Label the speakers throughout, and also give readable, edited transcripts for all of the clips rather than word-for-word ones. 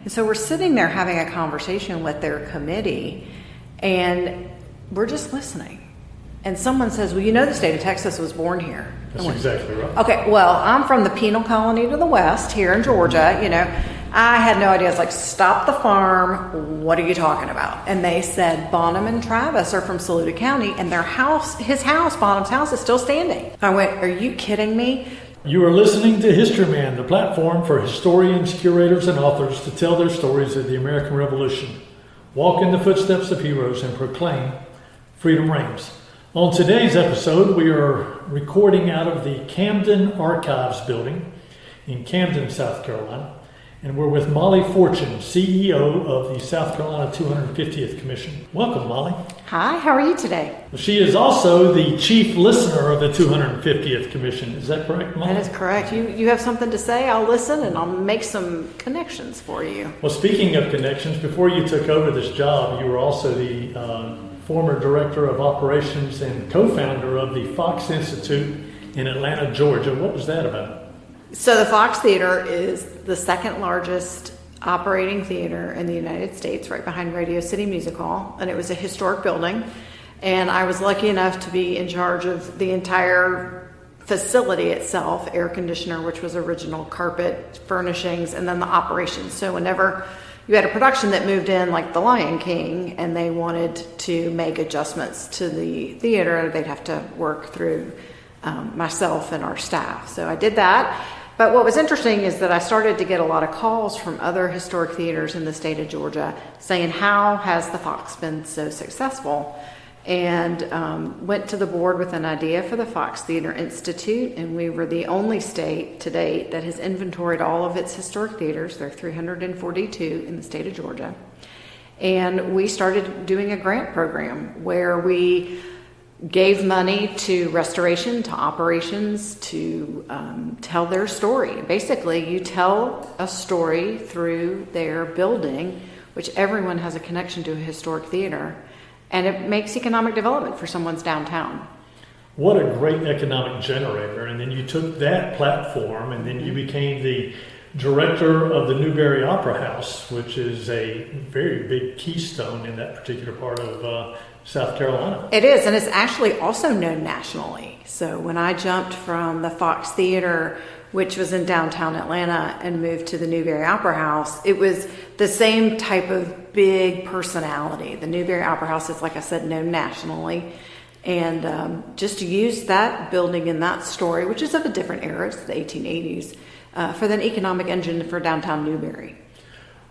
Speaker 1: And so we're sitting there having a conversation with their committee, and we're just listening. And someone says, well, the state of Texas was born here.
Speaker 2: That's exactly right.
Speaker 1: Okay, well, I'm from the penal colony to the west here in Georgia. I had no idea. It's like, stop the farm. What are you talking about? And they said, Bonham and Travis are from Saluda County, and Bonham's house is still standing. I went, are you kidding me?
Speaker 2: You are listening to History Man, the platform for historians, curators, and authors to tell their stories of the American Revolution, walk in the footsteps of heroes, and proclaim freedom reigns. On today's episode, we are recording out of the Camden Archives building in Camden, South Carolina, and we're with Molly Fortune, CEO of the South Carolina 250th Commission. Welcome, Molly.
Speaker 1: Hi, how are you today?
Speaker 2: She is also the chief listener of the 250th Commission. Is that correct, Molly?
Speaker 1: That is correct. You have something to say, I'll listen, and I'll make some connections for you.
Speaker 2: Well, speaking of connections, before you took over this job, you were also the former director of operations and co-founder of the Fox Institute in Atlanta, Georgia. What was that about?
Speaker 1: So the Fox Theater is the second largest operating theater in the United States, right behind Radio City Music Hall, and it was a historic building. And I was lucky enough to be in charge of the entire facility itself, air conditioner, which was original, carpet, furnishings, and then the operations. So whenever you had a production that moved in, like The Lion King, and they wanted to make adjustments to the theater, they'd have to work through myself and our staff. So I did that. But what was interesting is that I started to get a lot of calls from other historic theaters in the state of Georgia saying, how has the Fox been so successful? And went to the board with an idea for the Fox Theater Institute, and we were the only state to date that has inventoried all of its historic theaters. There are 342 in the state of Georgia. And we started doing a grant program where we gave money to restoration, to operations, to tell their story. Basically, you tell a story through their building, which everyone has a connection to a historic theater, and it makes economic development for someone's downtown.
Speaker 2: What a great economic generator. And then you took that platform and then you became the director of the Newberry Opera House, which is a very big keystone in that particular part of South Carolina.
Speaker 1: It is, and it's actually also known nationally. So when I jumped from the Fox Theater, which was in downtown Atlanta, and moved to the Newberry Opera House, it was the same type of big personality. The Newberry Opera House is, like I said, known nationally. And just to use that building and that story, which is of a different era, it's the 1880s, for the economic engine for downtown Newberry.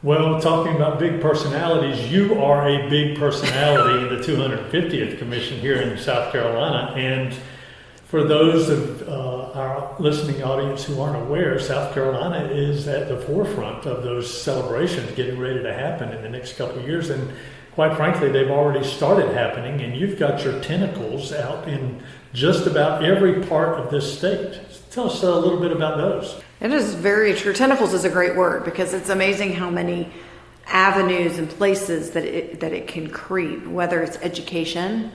Speaker 2: Well, talking about big personalities, you are a big personality in the 250th Commission here in South Carolina. And for those of our listening audience who aren't aware, South Carolina is at the forefront of those celebrations getting ready to happen in the next couple of years. And quite frankly, they've already started happening, and you've got your tentacles out in just about every part of this state. Tell us a little bit about those.
Speaker 1: It is very true. Tentacles is a great word because it's amazing how many avenues and places that it can creep, whether it's education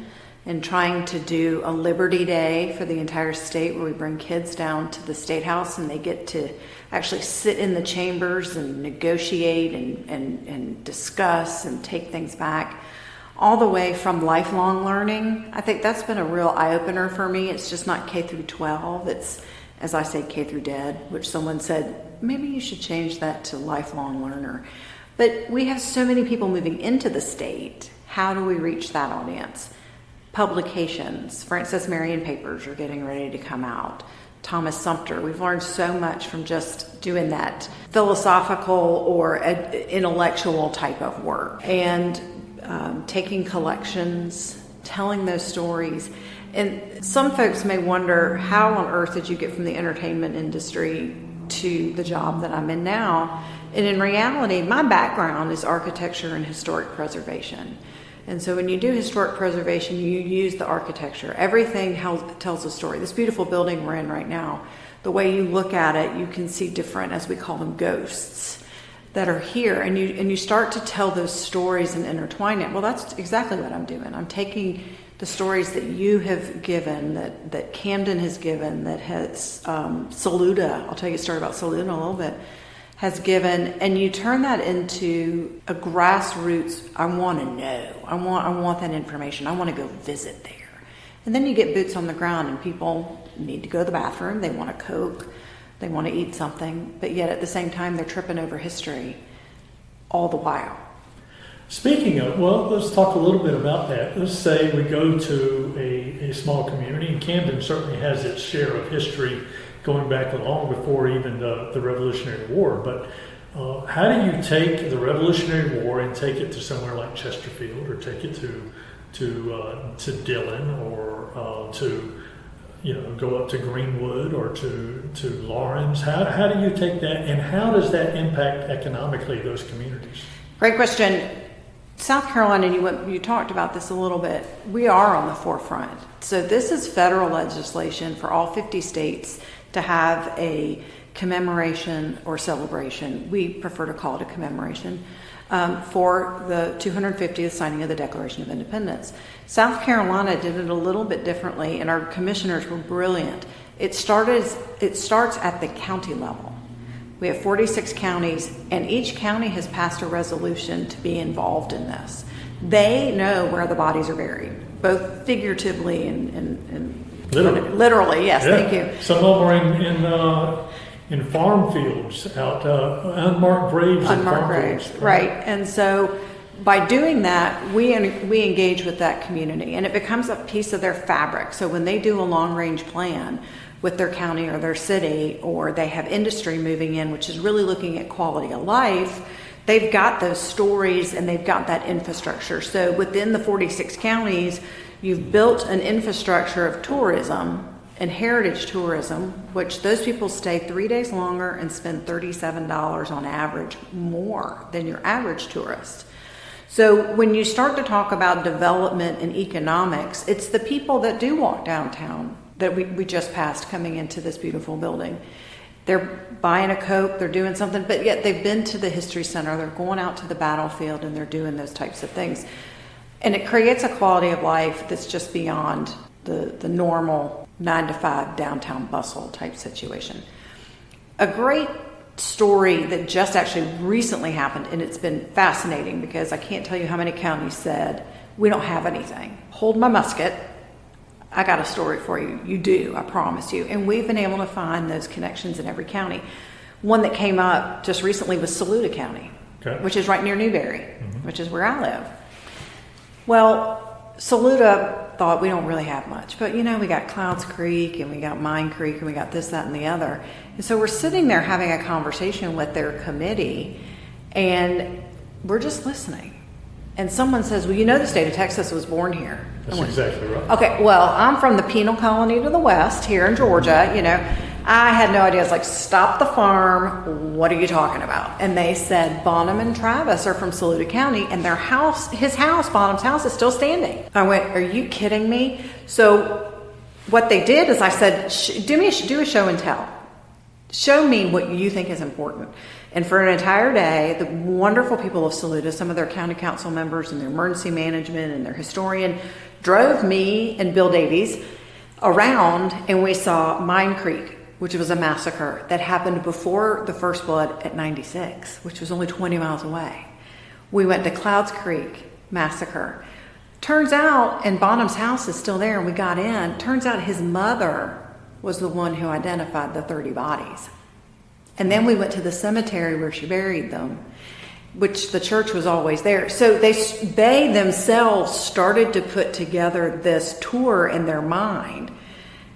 Speaker 1: and trying to do a Liberty Day for the entire state where we bring kids down to the State House and they get to actually sit in the chambers and negotiate and discuss and take things back, all the way from lifelong learning. I think that's been a real eye-opener for me. It's just not K through 12. It's, as I say, K through dead, which someone said, maybe you should change that to lifelong learner. But we have so many people moving into the state. How do we reach that audience? Publications. Francis Marion papers are getting ready to come out. Thomas Sumter. We've learned so much from just doing that philosophical or intellectual type of work. And taking collections, telling those stories. And some folks may wonder, how on earth did you get from the entertainment industry to the job that I'm in now? And in reality, my background is architecture and historic preservation. And so when you do historic preservation, you use the architecture. Everything tells a story. This beautiful building we're in right now, the way you look at it, you can see different, as we call them, ghosts that are here. And you start to tell those stories and intertwine it. Well, that's exactly what I'm doing. I'm taking the stories that you have given, that Camden has given, that has Saluda. I'll tell you a story about Saluda in a little bit. has given, and you turn that into a grassroots, I want to know, I want that information, I want to go visit there. And then you get boots on the ground and people need to go to the bathroom, they want a Coke, they want to eat something, but yet at the same time they're tripping over history all the while.
Speaker 2: Speaking of, well, let's talk a little bit about that. Let's say we go to a small community, and Camden certainly has its share of history going back long before even the Revolutionary War. But how do you take the Revolutionary War and take it to somewhere like Chesterfield, or take it to Dillon, or to go up to Greenwood, or to Lawrence? How do you take that, and how does that impact economically those communities?
Speaker 1: Great question. South Carolina, you talked about this a little bit. We are on the forefront. So this is federal legislation for all 50 states to have a commemoration or celebration. We prefer to call it a commemoration for the 250th signing of the Declaration of Independence. South Carolina did it a little bit differently, and our commissioners were brilliant. It starts at the county level. We have 46 counties, and each county has passed a resolution to be involved in this. They know where the bodies are buried, both figuratively and literally. Yes, yeah. Thank you.
Speaker 2: Some of them are in farm fields, out unmarked graves.
Speaker 1: Unmarked graves, right? And so by doing that, we engage with that community, and it becomes a piece of their fabric. So when they do a long-range plan with their county or their city, or they have industry moving in, which is really looking at quality of life, they've got those stories and they've got that infrastructure. So within the 46 counties, you've built an infrastructure of tourism and heritage tourism, which those people stay 3 days longer and spend $37 on average more than your average tourist. So when you start to talk about development and economics, it's the people that do walk downtown that we just passed coming into this beautiful building. They're buying a Coke, they're doing something, but yet they've been to the History Center, they're going out to the battlefield, and they're doing those types of things. And it creates a quality of life that's just beyond the normal 9-to-5 downtown bustle type situation. A great story that just actually recently happened, and it's been fascinating because I can't tell you how many counties said, we don't have anything. Hold my musket. I got a story for you. You do, I promise you. And we've been able to find those connections in every county. One that came up just recently was Saluda County, okay, which is right near Newberry, which is where I live. Well, Saluda thought, we don't really have much, but we got Clouds Creek and we got Mine Creek and we got this, that, and the other. And so we're sitting there having a conversation with their committee, and we're just listening. And someone says, well, the state of Texas was born here.
Speaker 2: That's exactly right.
Speaker 1: Okay, well, I'm from the penal colony to the west here in Georgia. I had no idea. I was like, stop the farm. What are you talking about? And they said, Bonham and Travis are from Saluda County, and his house, Bonham's house, is still standing. I went, are you kidding me? So what they did is I said, do a show and tell. Show me what you think is important. And for an entire day, the wonderful people of Saluda, some of their county council members and their emergency management and their historian, drove me and Bill Davies around, and we saw Mine Creek, which was a massacre that happened before the First Blood at 96, which was only 20 miles away. We went to Clouds Creek massacre. Turns out, and Bonham's house is still there, and we got in. Turns out his mother was the one who identified the 30 bodies. And then we went to the cemetery where she buried them, which the church was always there. So they themselves started to put together this tour in their mind.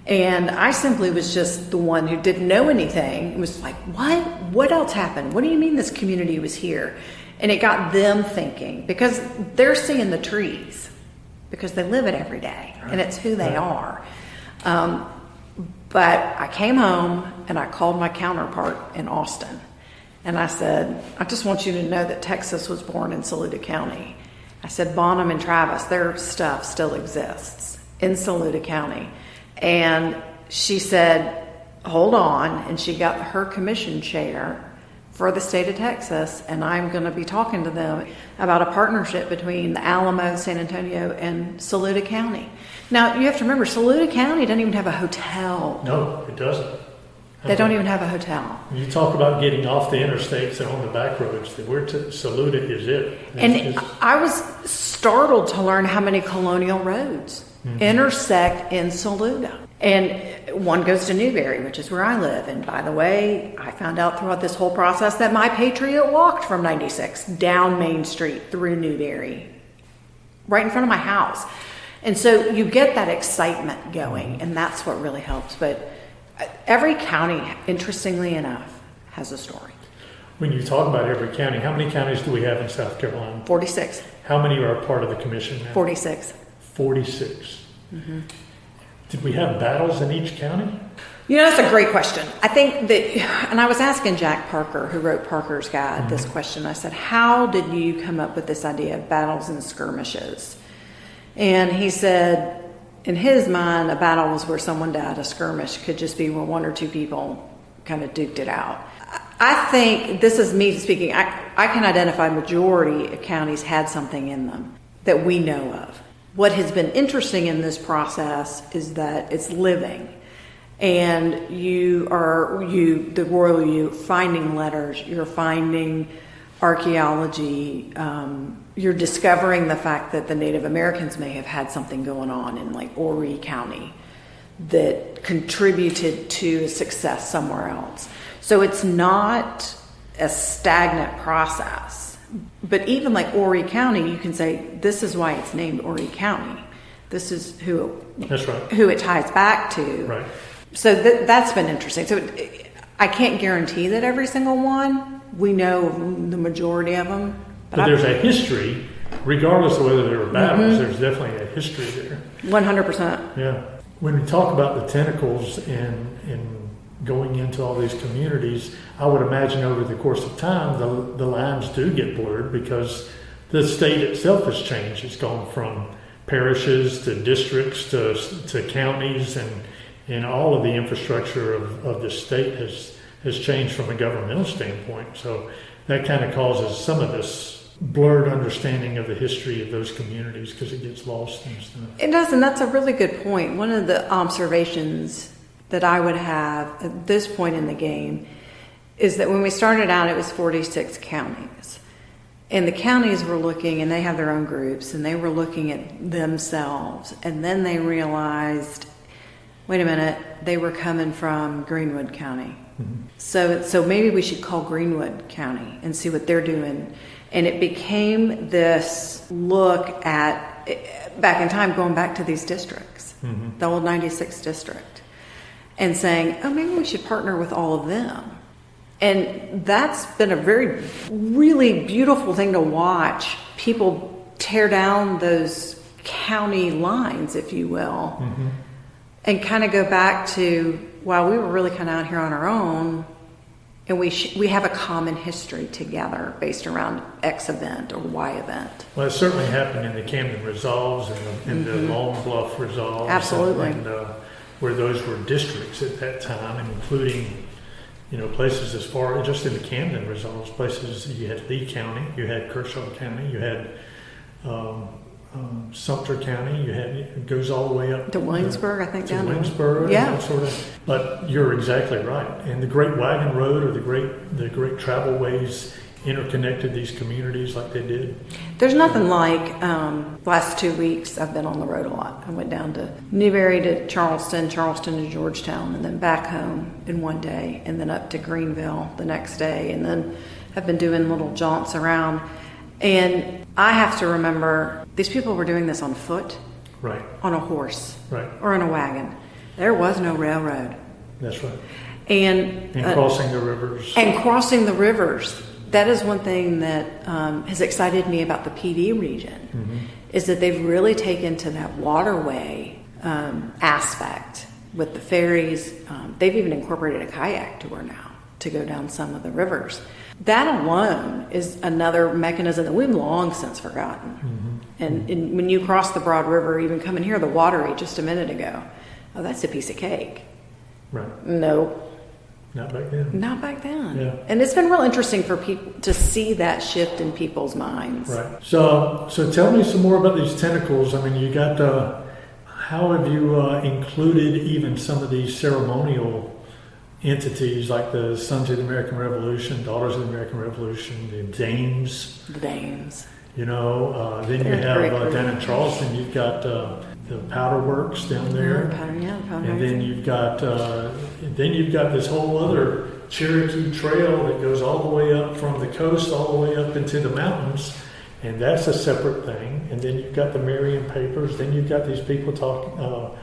Speaker 1: And I simply was just the one who didn't know anything. It was like, what? What else happened? What do you mean this community was here? And it got them thinking, because they're seeing the trees, because they live it every day, and it's who they are. But I came home and I called my counterpart in Austin, and I said, I just want you to know that Texas was born in Saluda County. I said, Bonham and Travis, their stuff still exists in Saluda County. And she said, hold on, and she got her commission chair for the state of Texas, and I'm going to be talking to them about a partnership between the Alamo, San Antonio, and Saluda County. Now, you have to remember, Saluda County doesn't even have a hotel.
Speaker 2: No, it doesn't.
Speaker 1: They don't even have a hotel.
Speaker 2: You talk about getting off the interstates and on the back roads. We're to Saluda is it.
Speaker 1: And I was startled to learn how many colonial roads intersect in Saluda. And one goes to Newberry, which is where I live. And by the way, I found out throughout this whole process that my Patriot walked from 96 down Main Street through Newberry, right in front of my house. And so you get that excitement going, and that's what really helps. But every county, interestingly enough, has a story.
Speaker 2: When you talk about every county, how many counties do we have in South Carolina?
Speaker 1: 46.
Speaker 2: How many are a part of the commission now?
Speaker 1: 46.
Speaker 2: 46. Did we have battles in each county?
Speaker 1: You know, that's a great question. I think that, and I was asking Jack Parker, who wrote Parker's Guide, this question. I said, how did you come up with this idea of battles and skirmishes? And he said, in his mind, a battle was where someone died. A skirmish could just be where one or two people kind of duked it out. I think, this is me speaking, I can identify majority of counties had something in them that we know of. What has been interesting in this process is that it's living. And the royal you, finding letters, you're finding archaeology, you're discovering the fact that the Native Americans may have had something going on in like Horry County that contributed to success somewhere else. So it's not a stagnant process. But even like Horry County, you can say, this is why it's named Horry County. This is
Speaker 2: That's right.
Speaker 1: who it ties back to.
Speaker 2: Right.
Speaker 1: So that's been interesting. So I can't guarantee that every single one. We know the majority of them.
Speaker 2: But there's a history, regardless of whether there were battles, there's definitely a history there.
Speaker 1: 100%.
Speaker 2: Yeah. When we talk about the tentacles and going into all these communities, I would imagine over the course of time, the lines do get blurred because the state itself has changed. It's gone from parishes to districts to counties, and all of the infrastructure of the state has changed from a governmental standpoint. So that kind of causes some of this blurred understanding of the history of those communities because it gets lost and stuff.
Speaker 1: It does, and that's a really good point. One of the observations that I would have at this point in the game is that when we started out, it was 46 counties. And the counties were looking, and they have their own groups, and they were looking at themselves. And then they realized, wait a minute, they were coming from Greenwood County. So maybe we should call Greenwood County and see what they're doing. And it became this look at, back in time, going back to these districts, the old 96 district, and saying, oh, maybe we should partner with all of them. And that's been a really beautiful thing to watch. People tear down those county lines, if you will, and kind of go back to, wow, we were really kind of out here on our own, and we have a common history together based around X event or Y event.
Speaker 2: Well, it certainly happened in the Camden Resolves and the Long Bluff Resolves.
Speaker 1: Absolutely.
Speaker 2: And where those were districts at that time, and including, places as far, just in the Camden Resolves, places, you had Lee County, you had Kershaw County, you had Sumter County, it goes all the way up
Speaker 1: to Williamsburg, I think,
Speaker 2: to
Speaker 1: down
Speaker 2: Williamsburg,
Speaker 1: yeah.
Speaker 2: And that sort of. But you're exactly right. And the Great Wagon Road or the great travelways interconnected these communities like they did.
Speaker 1: There's nothing like last 2 weeks. I've been on the road a lot. I went down to Newberry to Charleston to Georgetown, and then back home in one day, and then up to Greenville the next day, and then I've been doing little jaunts around. And I have to remember, these people were doing this on foot,
Speaker 2: right,
Speaker 1: on a horse,
Speaker 2: right,
Speaker 1: or in a wagon. There was no railroad.
Speaker 2: That's right.
Speaker 1: And
Speaker 2: crossing the rivers.
Speaker 1: And crossing the rivers. That is one thing that has excited me about the PD region, is that they've really taken to that waterway aspect with the ferries. They've even incorporated a kayak tour now to go down some of the rivers. That alone is another mechanism that we've long since forgotten. And when you cross the Broad River, even coming here, the Watery just a minute ago, oh, that's a piece of cake.
Speaker 2: Right.
Speaker 1: Nope.
Speaker 2: Not back then.
Speaker 1: Not back then.
Speaker 2: Yeah.
Speaker 1: And it's been real interesting for people to see that shift in people's minds.
Speaker 2: Right. So tell me some more about these tentacles. I mean, you got, how have you included even some of these ceremonial entities like the Sons of the American Revolution, Daughters of the American Revolution, the Dames.
Speaker 1: The Dames.
Speaker 2: You know, then you have down in Charleston, you've got the Powder Works down there, and then you've got this whole other Cherokee Trail that goes all the way up from the coast all the way up into the mountains, and that's a separate thing. And then you've got the Marion papers. Then you've got these people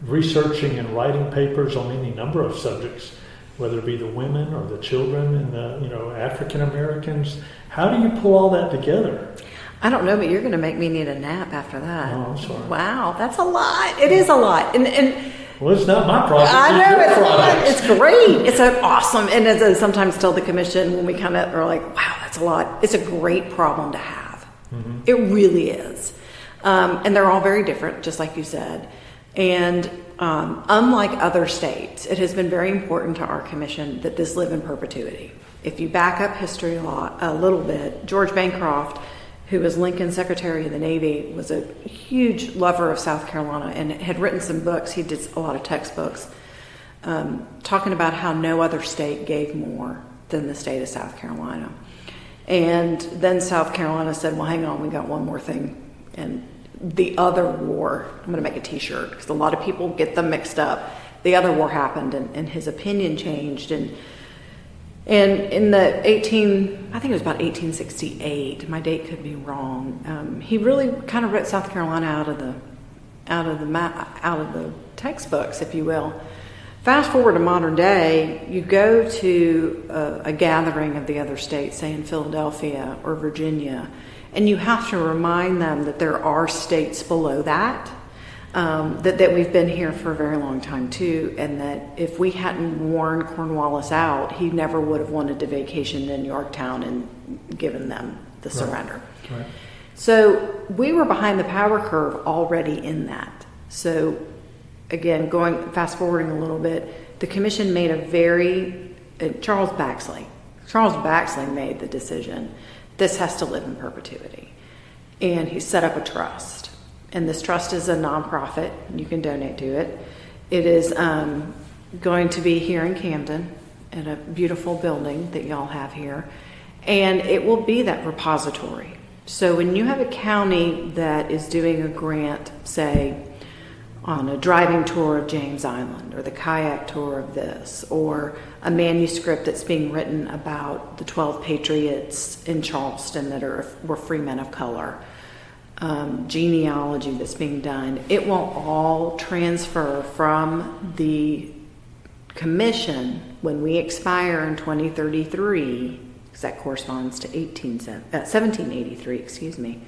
Speaker 2: researching and writing papers on any number of subjects, whether it be the women or the children and the African Americans. How do you pull all that together?
Speaker 1: I don't know, but you're going to make me need a nap after that.
Speaker 2: Oh, I'm sorry.
Speaker 1: Wow, that's a lot. It is a lot. And
Speaker 2: well, it's not my project.
Speaker 1: I know,
Speaker 2: it's your project.
Speaker 1: It's great. It's an awesome, and as I sometimes tell the commission when we kind of are like, wow, that's a lot. It's a great problem to have. Mm-hmm. It really is. And they're all very different, just like you said. And unlike other states, it has been very important to our commission that this live in perpetuity. If you back up history a little bit, George Bancroft, who was Lincoln's Secretary of the Navy, was a huge lover of South Carolina and had written some books. He did a lot of textbooks talking about how no other state gave more than the state of South Carolina. And then South Carolina said, well, hang on, we got one more thing. And the other war, I'm going to make a t-shirt because a lot of people get them mixed up. The other war happened and his opinion changed. And in the I think it was about 1868, my date could be wrong, he really kind of wrote South Carolina out of the textbooks, if you will. Fast forward to modern day, you go to a gathering of the other states, say in Philadelphia or Virginia, and you have to remind them that there are states below that, that we've been here for a very long time too, and that if we hadn't worn Cornwallis out, he never would have wanted to vacation in Yorktown and given them the surrender.
Speaker 2: Right.
Speaker 1: So we were behind the power curve already in that. So again, fast forwarding a little bit, the commission made Charles Baxley made the decision, this has to live in perpetuity. And he set up a trust. And this trust is a nonprofit. You can donate to it. It is going to be here in Camden in a beautiful building that y'all have here. And it will be that repository. So when you have a county that is doing a grant, say, on a driving tour of James Island or the kayak tour of this, or a manuscript that's being written about the 12 patriots in Charleston that were free men of color, genealogy that's being done, it will all transfer from the commission when we expire in 2033, because that corresponds to 1783,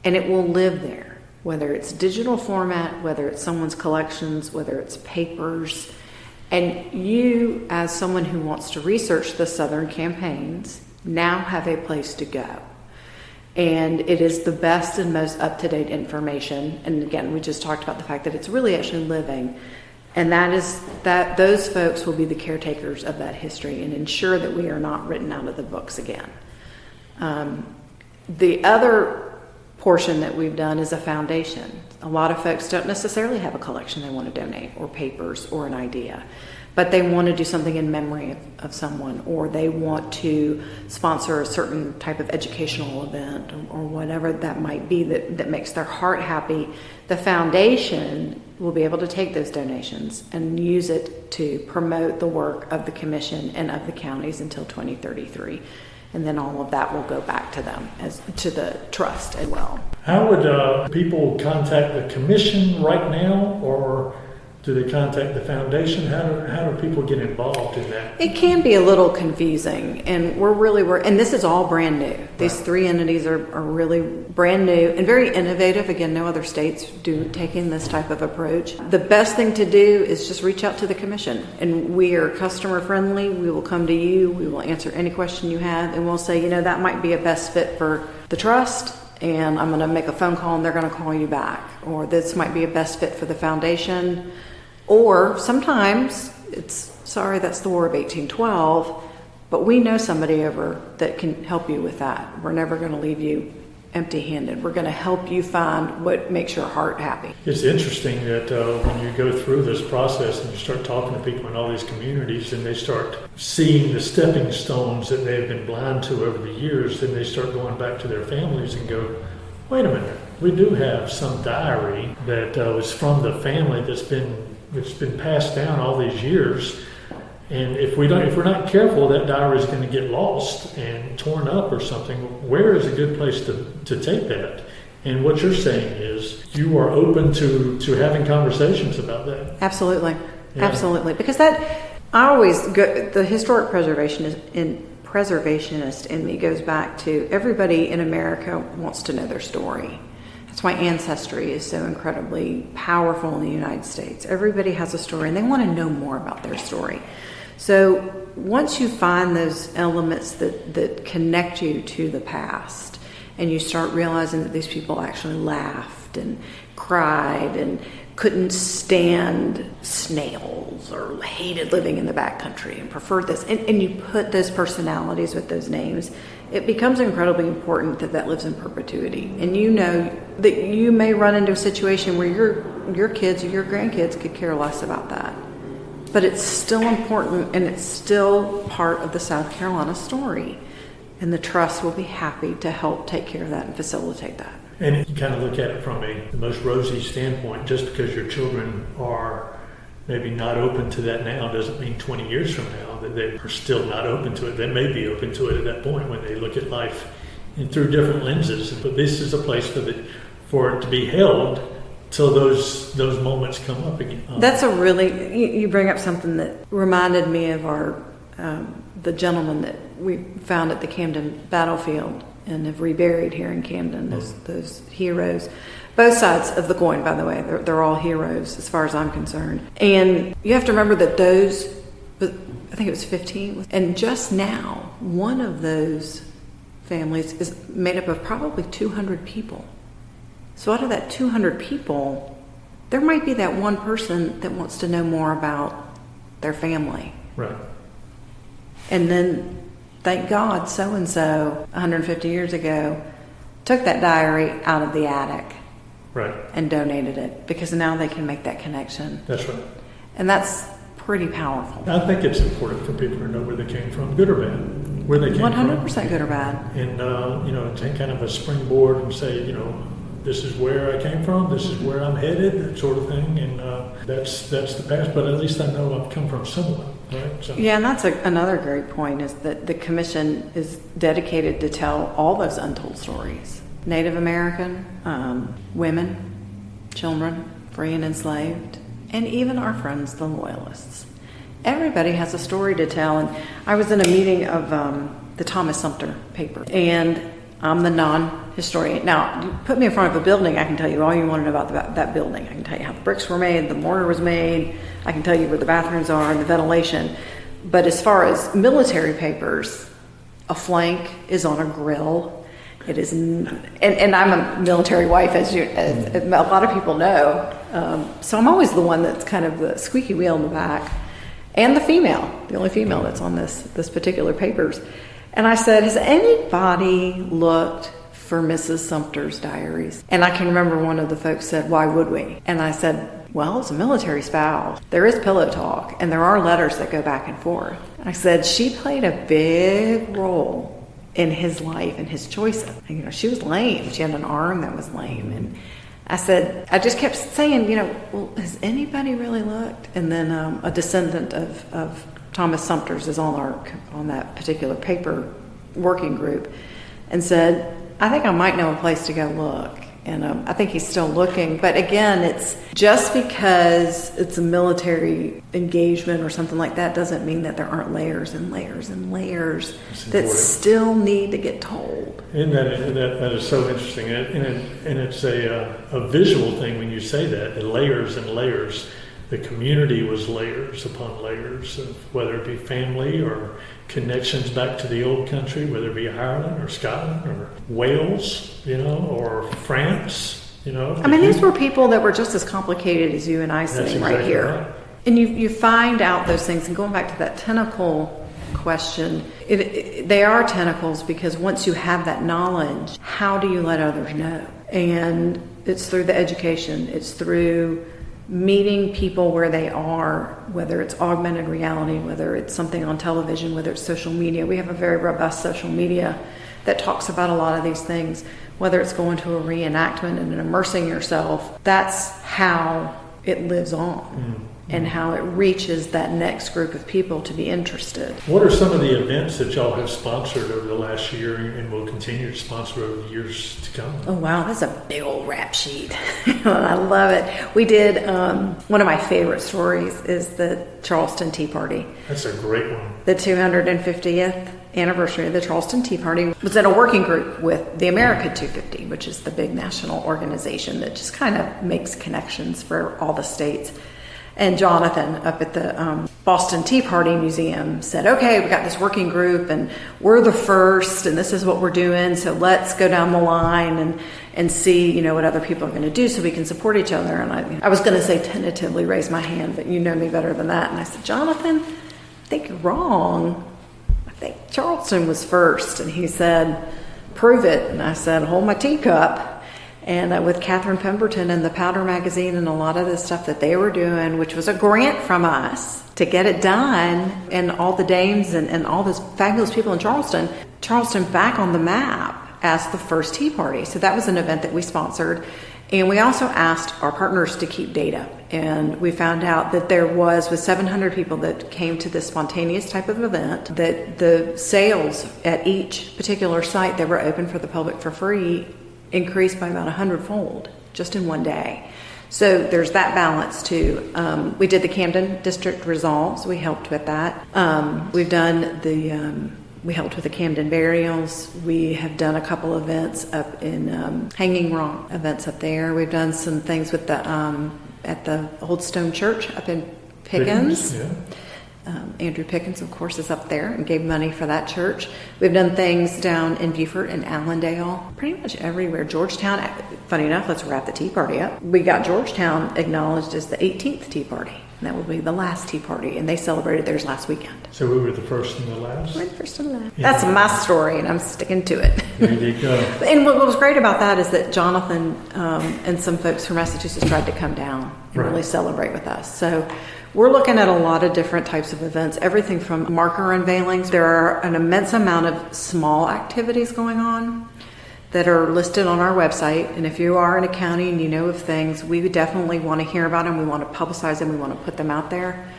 Speaker 1: and it will live there. Whether it's digital format, whether it's someone's collections, whether it's papers. And you, as someone who wants to research the Southern campaigns, now have a place to go. And it is the best and most up-to-date information. And again, we just talked about the fact that it's really actually living. And that those folks will be the caretakers of that history and ensure that we are not written out of the books again. The other portion that we've done is a foundation. A lot of folks don't necessarily have a collection they want to donate, or papers, or an idea, but they want to do something in memory of someone, or they want to sponsor a certain type of educational event, or whatever that might be that makes their heart happy. The foundation will be able to take those donations and use it to promote the work of the commission and of the counties until 2033. And then all of that will go back to them, to the trust as well.
Speaker 2: How would people contact the commission right now, or do they contact the foundation? How do people get involved in that?
Speaker 1: It can be a little confusing, and and this is all brand new. These three entities are really brand new and very innovative. Again, no other states do taking this type of approach. The best thing to do is just reach out to the commission, and we are customer friendly. We will come to you. We will answer any question you have, and we'll say, that might be a best fit for the trust, and I'm going to make a phone call and they're going to call you back. Or this might be a best fit for the foundation. Or sometimes that's the War of 1812, but we know somebody over that can help you with that. We're never going to leave you empty-handed. We're going to help you find what makes your heart happy.
Speaker 2: It's interesting that when you go through this process and you start talking to people in all these communities and they start seeing the stepping stones that they've been blind to over the years, then they start going back to their families and go, wait a minute, we do have some diary that was from the family that's been passed down all these years. And if we're not careful, that diary is going to get lost and torn up or something. Where is a good place to take that? And what you're saying is you are open to having conversations about that.
Speaker 1: Absolutely.
Speaker 2: Yeah.
Speaker 1: Absolutely. Because I always go, the historic preservationist in me goes back to everybody in America wants to know their story. That's why ancestry is so incredibly powerful in the United States. Everybody has a story and they want to know more about their story. So once you find those elements that connect you to the past, and you start realizing that these people actually laughed and cried and couldn't stand snails or hated living in the backcountry and preferred this, and you put those personalities with those names, it becomes incredibly important that lives in perpetuity. And you know that you may run into a situation where your kids or your grandkids could care less about that. But it's still important, and it's still part of the South Carolina story. And the trust will be happy to help take care of that and facilitate that.
Speaker 2: And you kind of look at it from the most rosy standpoint. Just because your children are maybe not open to that now doesn't mean 20 years from now that they are still not open to it. They may be open to it at that point when they look at life through different lenses. But this is a place for it to be held till those moments come up again.
Speaker 1: That's a really, you bring up something that reminded me of the gentleman that we found at the Camden battlefield and have reburied here in Camden, those heroes. Both sides of the coin, by the way, they're all heroes as far as I'm concerned. And you have to remember that I think it was 15, and just now, one of those families is made up of probably 200 people. So out of that 200 people, there might be that one person that wants to know more about their family.
Speaker 2: Right.
Speaker 1: And then, thank God, so-and-so, 150 years ago, took that diary out of the attic.
Speaker 2: Right.
Speaker 1: And donated it, because now they can make that connection.
Speaker 2: That's right.
Speaker 1: And that's pretty powerful.
Speaker 2: I think it's important for people to know where they came from, good or bad, where they came
Speaker 1: 100%
Speaker 2: from.
Speaker 1: good or bad.
Speaker 2: And, take kind of a springboard and say, this is where I came from, this is where I'm headed, that sort of thing. And that's the past, but at least I know I've come from somewhere, right? So.
Speaker 1: Yeah, and that's another great point, is that the commission is dedicated to tell all those untold stories. Native American, women, children, free and enslaved, and even our friends, the Loyalists. Everybody has a story to tell. And I was in a meeting of the Thomas Sumter paper, and I'm the non-historian. Now, you put me in front of a building, I can tell you all you want to know about that building. I can tell you how the bricks were made, the mortar was made, I can tell you where the bathrooms are and the ventilation. But as far as military papers, a flank is on a grill. It is, and I'm a military wife, as a lot of people know. So I'm always the one that's kind of the squeaky wheel in the back, and the only female that's on this particular papers. And I said, has anybody looked for Mrs. Sumter's diaries? And I can remember one of the folks said, why would we? And I said, well, as a military spouse, there is pillow talk, and there are letters that go back and forth. I said, she played a big role in his life and his choices. She was lame. She had an arm that was lame. And I said, I just kept saying, well, has anybody really looked? And then a descendant of Thomas Sumter's is on that particular paper working group, and said, I think I might know a place to go look. And I think he's still looking. But again, it's just because it's a military engagement or something like that doesn't mean that there aren't layers and layers and layers that still need to get told.
Speaker 2: And that is so interesting. And it's a visual thing when you say that, the layers and layers. The community was layers upon layers of whether it be family or connections back to the old country, whether it be Ireland or Scotland or Wales, or France,
Speaker 1: these were people that were just as complicated as you and I sitting right here. Right. And you find out those things, and going back to that tentacle question. They are tentacles because once you have that knowledge, how do you let others know? And it's through the education. It's through meeting people where they are, whether it's augmented reality, whether it's something on television, whether it's social media. We have a very robust social media that talks about a lot of these things, whether it's going to a reenactment and immersing yourself. That's how it lives on and how it reaches that next group of people to be interested.
Speaker 2: What are some of the events that y'all have sponsored over the last year and will continue to sponsor over the years to come?
Speaker 1: Oh, wow. That's a big old rap sheet. I love it. We did, one of my favorite stories is the Charleston Tea Party.
Speaker 2: That's a great one.
Speaker 1: The 250th anniversary of the Charleston Tea Party was in a working group with the America 250, which is the big national organization that just kind of makes connections for all the states. And Jonathan up at the Boston Tea Party Museum said, okay, we got this working group and we're the first and this is what we're doing. So let's go down the line and see, what other people are going to do so we can support each other. And I was going to say tentatively raise my hand, but you know me better than that. And I said, Jonathan, I think you're wrong. I think Charleston was first. And he said, prove it. And I said, hold my teacup. And with Catherine Pemberton and the Powder Magazine and a lot of the stuff that they were doing, which was a grant from us to get it done, and all the dames and all those fabulous people in Charleston back on the map as the first tea party. So that was an event that we sponsored. And we also asked our partners to keep data. And we found out that there was, with 700 people that came to this spontaneous type of event, that the sales at each particular site that were open for the public for free increased by about 100-fold just in one day. So there's that balance too. We did the Camden District Resolves. We helped with that. We've done we helped with the Camden Burials. We have done a couple events up in Hanging Rock events up there. We've done some things with the at the Old Stone Church up in Pickens.
Speaker 2: Yeah.
Speaker 1: Andrew Pickens, of course, is up there and gave money for that church. We've done things down in Beaufort and Allendale, pretty much everywhere. Georgetown, funny enough, let's wrap the tea party up. We got Georgetown acknowledged as the 18th tea party. And that will be the last tea party, and they celebrated theirs last weekend.
Speaker 2: So we were the first and the last?
Speaker 1: We're the first and the last.
Speaker 2: Yeah.
Speaker 1: That's my story, and I'm sticking to it.
Speaker 2: There you go.
Speaker 1: And what was great about that is that Jonathan and some folks from Massachusetts tried to come down and really celebrate with us. So we're looking at a lot of different types of events, everything from marker unveilings. There are an immense amount of small activities going on that are listed on our website. And if you are in a county and you know of things, we would definitely want to hear about them. We want to publicize them. We want to put them out there.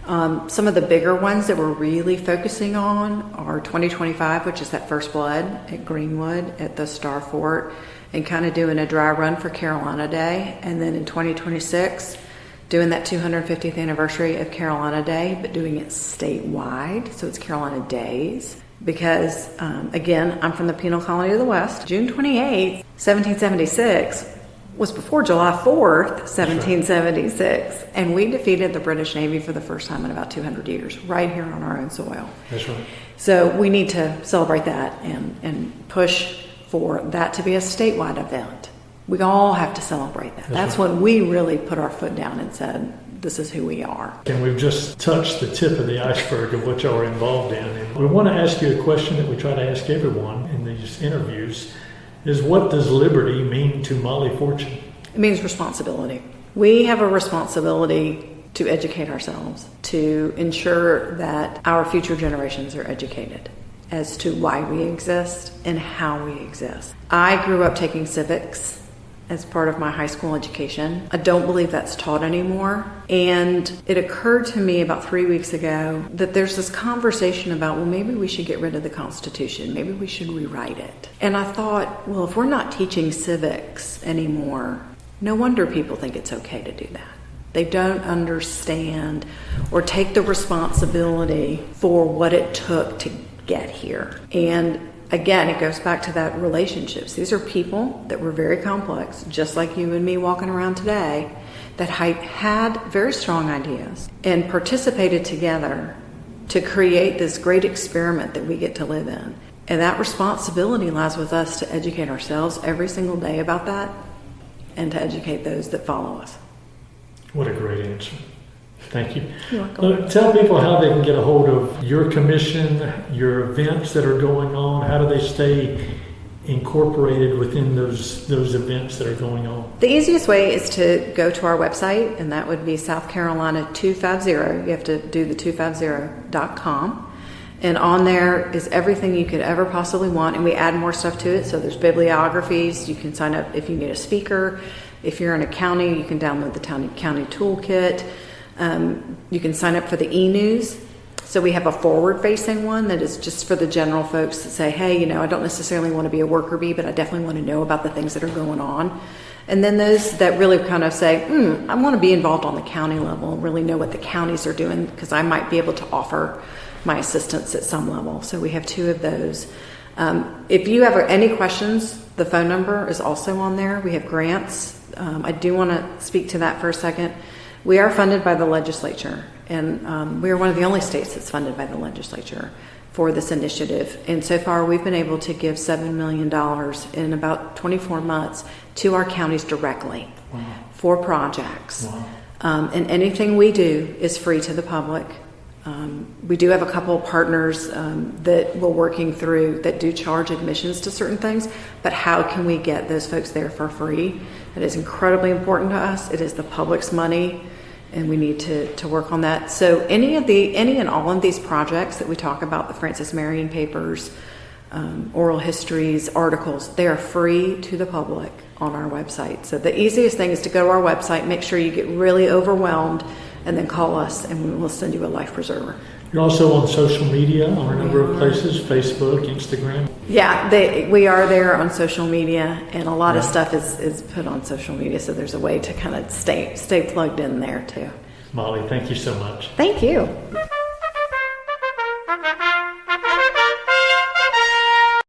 Speaker 1: Some of the bigger ones that we're really focusing on are 2025, which is that First Blood at Greenwood at the Star Fort, and kind of doing a dry run for Carolina Day. And then in 2026, doing that 250th anniversary of Carolina Day, but doing it statewide. So it's Carolina Days. Because, again, I'm from the Penal Colony of the West. June 28th, 1776 was before July 4th, 1776. And we defeated the British Navy for the first time in about 200 years, right here on our own soil.
Speaker 2: That's right.
Speaker 1: So we need to celebrate that and push for that to be a statewide event. We all have to celebrate that. That's right. When we really put our foot down and said, this is who we are.
Speaker 2: And we've just touched the tip of the iceberg of what y'all are involved in. And we want to ask you a question that we try to ask everyone in these interviews is, what does liberty mean to Molly Fortune?
Speaker 1: It means responsibility. We have a responsibility to educate ourselves, to ensure that our future generations are educated as to why we exist and how we exist. I grew up taking civics as part of my high school education. I don't believe that's taught anymore. And it occurred to me about 3 weeks ago that there's this conversation about, well, maybe we should get rid of the Constitution. Maybe we should rewrite it. And I thought, well, if we're not teaching civics anymore, no wonder people think it's okay to do that. They don't understand or take the responsibility for what it took to get here. And again, it goes back to that relationships. These are people that were very complex, just like you and me walking around today, that had very strong ideas and participated together to create this great experiment that we get to live in. And that responsibility lies with us to educate ourselves every single day about that and to educate those that follow us.
Speaker 2: What a great answer. Thank you.
Speaker 1: You're welcome.
Speaker 2: Tell people how they can get a hold of your commission, your events that are going on. How do they stay incorporated within those events that are going on?
Speaker 1: The easiest way is to go to our website, and that would be South Carolina 250. You have to do the 250.com. And on there is everything you could ever possibly want, and we add more stuff to it. So there's bibliographies. You can sign up if you need a speaker. If you're in a county, you can download the county toolkit. You can sign up for the e-news. So we have a forward-facing one that is just for the general folks that say, hey, you know, I don't necessarily want to be a worker bee, but I definitely want to know about the things that are going on. And then those that really kind of say, I want to be involved on the county level and really know what the counties are doing, because I might be able to offer my assistance at some level. So we have 2 of those. If you have any questions, the phone number is also on there. We have grants. I do want to speak to that for a second. We are funded by the legislature, and we are one of the only states that's funded by the legislature for this initiative. And so far, we've been able to give $7 million in about 24 months to our counties directly.
Speaker 2: Wow.
Speaker 1: For projects.
Speaker 2: Wow.
Speaker 1: And anything we do is free to the public. We do have a couple of partners that we're working through that do charge admissions to certain things, but how can we get those folks there for free? That is incredibly important to us. It is the public's money, and we need to work on that. So any and all of these projects that we talk about, the Francis Marion papers, oral histories, articles, they are free to the public on our website. So the easiest thing is to go to our website, make sure you get really overwhelmed, and then call us, and we will send you a life preserver.
Speaker 2: You're also on social media on a number of places, Facebook, Instagram.
Speaker 1: Yeah, we are there on social media, and a lot of stuff is put on social media, so there's a way to kind of stay plugged in there too.
Speaker 2: Molly, thank you so much.
Speaker 1: Thank you.